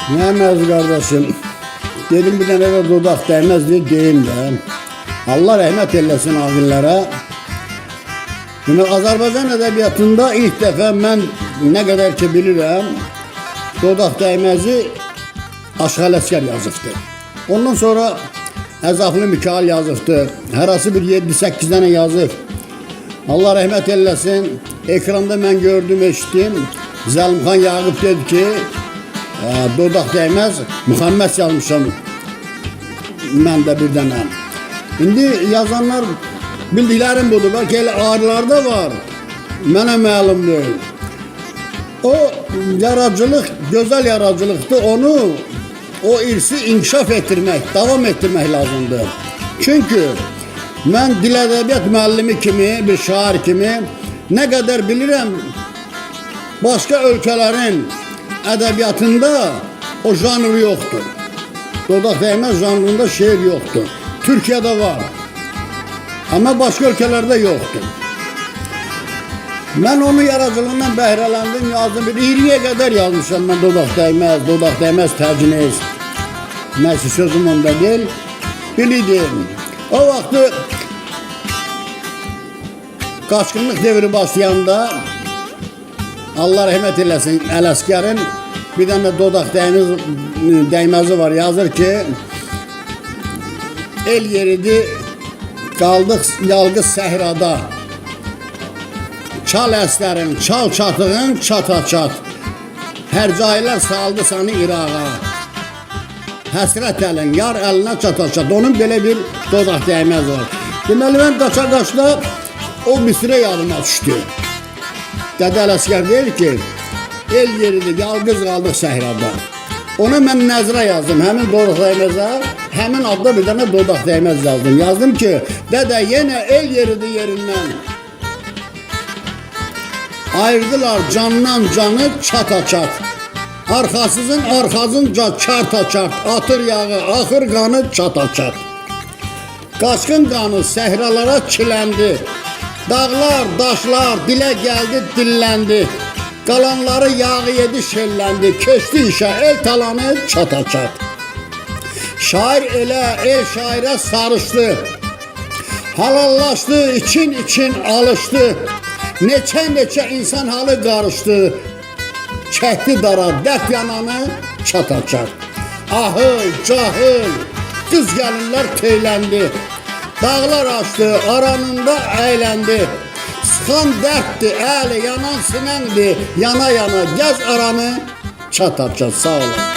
Mehmet kardeşim, dedim bir tane de dudak değmez diye deyim de. Allah rahmet eylesin ağillara. Şimdi Azerbaycan edebiyatında ilk defa ben ne kadar ki bilirim, dudak değmezi Aşık Ələsgər yazıbdı. Ondan sonra Əzaflı Mikail yazıbdı. Herası bir 7-8 tane yazıb. Allah rahmet eylesin. Ekranda ben gördüm, eşittim. Zəlimxan Yaqub dedi ki, dudak değmez, Muhammed yazmışam. Ben de bir tane. Şimdi yazanlar bildiklerim budur. Belki elə ağrılarda var. Mənə məlum deyil. O yaratıcılık, güzel yaratıcılıktı. Onu, o irsi inkişaf ettirmek, devam ettirmek lazımdı. Çünkü ben dil edebiyat müellimi kimi, bir şair kimi ne kadar bilirim, başka ülkelerin edebiyatında o janrı yoktur. Dudak değmez janrında şiir yoktur. Türkiye'de var. Ama başka ülkelerde yoktur. Ben onun yaratıcılığından bəhrələndim, yazdım. Bir 20'ye kadar yazmışım ben dudak değmez tercihiniz. Neyse sözüm onda değil. Biliydim. O vakti qaçqınlıq devri başlayanda Allah rahmet eylesin Ələsgərin bir tane dudak değmezi var. Yazır ki el yeridi qaldık yalqız səhrada. Çal əslərin, çal çatığın, çata-çat. Hərcaylar saldı səni İrağa. Həsrət əlin, yar əlinə çata-çat. Onun belə bir dodaq dəyməz var. Deməli, mən qaça-qaçda o misrə yadıma düşdü. Dədə Ələsgər deyir ki, el yeridir, yalqız qaldıq səhrada. Ona mən nəzrə yazdım, həmin dodaq dəyməzə, həmin adda bir dənə dodaq dəyməz yazdım. Yazdım ki, dədə yenə el yeridir yerindən. Ayırdılar candan canı çata-çat. Arxasızın arxasınca çarta-çart. Atır yağı, axır qanı çata-çat. Qaçqın qanı səhralara çiləndi. Dağlar, daşlar dilə gəldi, dilləndi. Qalanları yağı yedi şelləndi. Keçdi işə el talanı çata-çat. Şair elə el şairə sarışdı. Halallaşdı, için alışdı. Neçə insan halı qarışdı. Çəkdi dara, dərd yananı çata-çat. Ahıl, cahil, qız gəlinlər teyləndi. Dağlar açdı, aranında əyləndi. Sıxan dərddir, əli yanan sinəndi. Yana-yana gəz aranı çata-çat. Sağ olun.